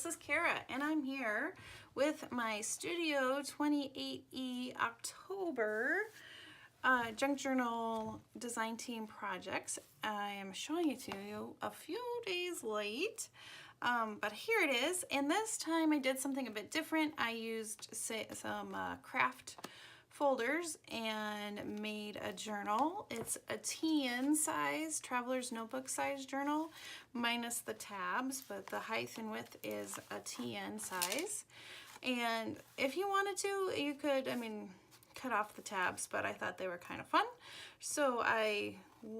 this is Kara, and I'm here with my Studio 28E October Junk Journal Design Team projects. I am showing it to you a few days late, but here it is. And this time I did something a bit different. I used some craft folders and made a journal. It's a TN size, traveler's notebook size journal, minus the tabs, but the height and width is a TN size. And if you wanted to, you could, cut off the tabs, but I thought they were kind of fun. So I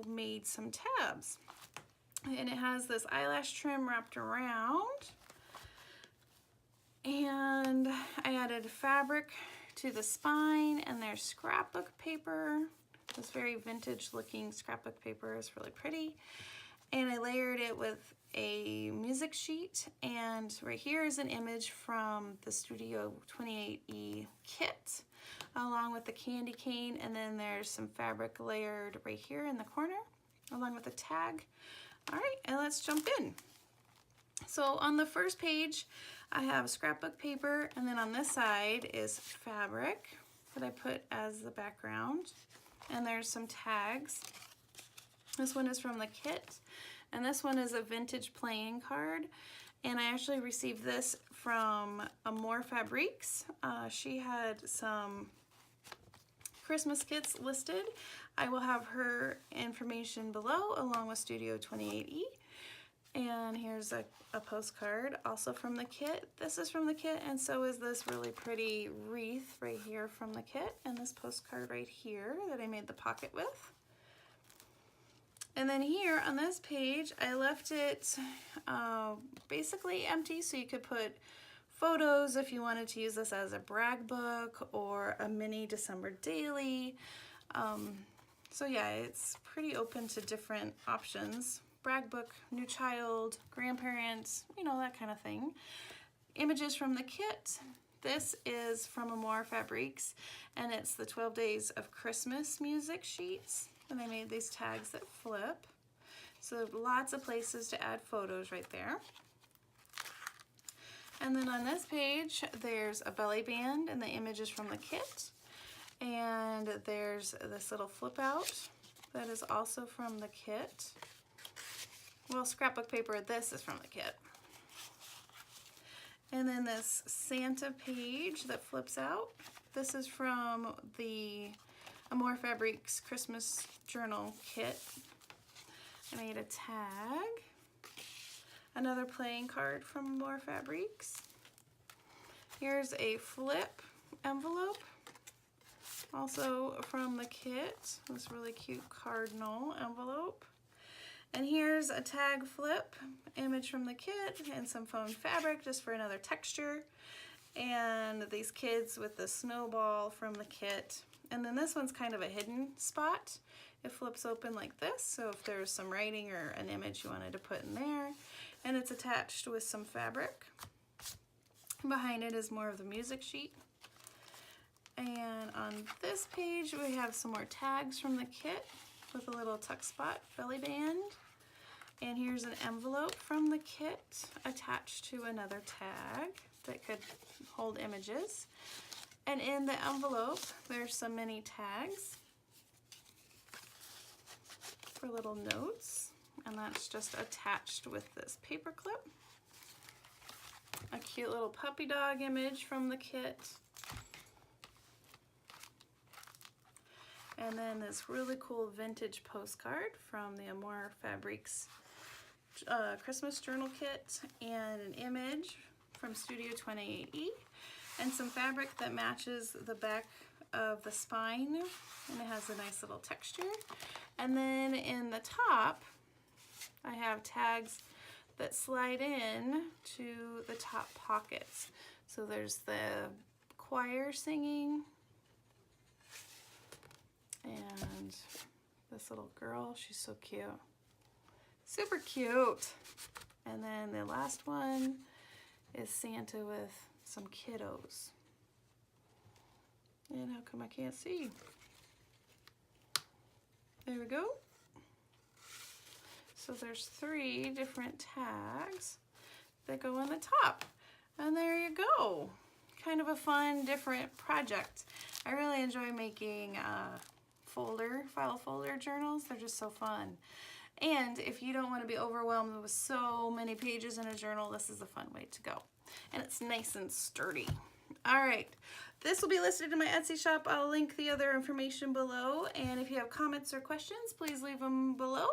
made some tabs. And it has this eyelash trim wrapped around. And I added fabric to the spine, and there's scrapbook paper. This very vintage looking scrapbook paper is really pretty. And I layered it with a music sheet, and right here is an image from the Studio 28E kit along with the candy cane, and then there's some fabric layered right here in the corner along with a tag. All right, and let's jump in. So on the first page I have scrapbook paper, and then on this side is fabric that I put as the background, and there's some tags. This one is from the kit, and this one is a vintage playing card, and I actually received this from AmourFabriques. She had some Christmas kits listed. I will have her information below along with Studio 28E. And here's a postcard also from the kit. This is from the kit, and so is this really pretty wreath right here from the kit, and this postcard right here that I made the pocket with. And then here on this page, I left it basically empty, so you could put photos if you wanted to use this as a brag book or a mini December daily. So yeah, it's pretty open to different options. Brag book, new child, grandparents, you know, that kind of thing. Images from the kit. This is from AmourFabriques, and it's the 12 Days of Christmas music sheets. And I made these tags that flip. So lots of places to add photos right there. And then on this page, there's a belly band, and the image is from the kit. And there's this little flip out that is also from the kit. Well, scrapbook paper, this is from the kit. And then this Santa page that flips out. This is from the AmourFabriques Christmas Journal kit. I made a tag. Another playing card from AmourFabriques. Here's a flip envelope, also from the kit. This really cute cardinal envelope. And here's a tag flip image from the kit and some foam fabric just for another texture. And these kids with the snowball from the kit. And then this one's kind of a hidden spot. It flips open like this, so if there's some writing or an image you wanted to put in there. And it's attached with some fabric. Behind it is more of the music sheet. And on this page we have some more tags from the kit with a little tuck spot belly band. And here's an envelope from the kit attached to another tag that could hold images. And in the envelope, there's some mini tags for little notes. And that's just attached with this paper clip. A cute little puppy dog image from the kit. And then this really cool vintage postcard from the AmourFabriques Christmas Journal kit, and an image from Studio 28E, and some fabric that matches the back of the spine, and it has a nice little texture. And then in the top, I have tags that slide in to the top pockets. So there's the choir singing, and this little girl, she's so cute. Super cute. And then the last one is Santa with some kiddos. And how come I can't see? There we go. So there's 3 different tags. that go on the top. And there you go. Kind of a fun, different project. I really enjoy making file folder journals. They're just so fun. And if you don't want to be overwhelmed with so many pages in a journal, this is a fun way to go. And it's nice and sturdy. All right, this will be listed in my Etsy shop. I'll link the other information below. And if you have comments or questions, please leave them below.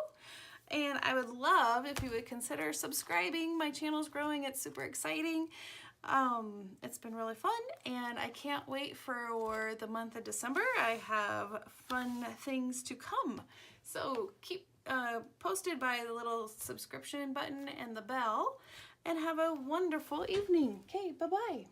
And I would love if you would consider subscribing. My channel's growing, it's super exciting. It's been really fun, and I can't wait for the month of December. I have fun things to come. So keep posted by the little subscription button and the bell, and have a wonderful evening. Okay, bye-bye.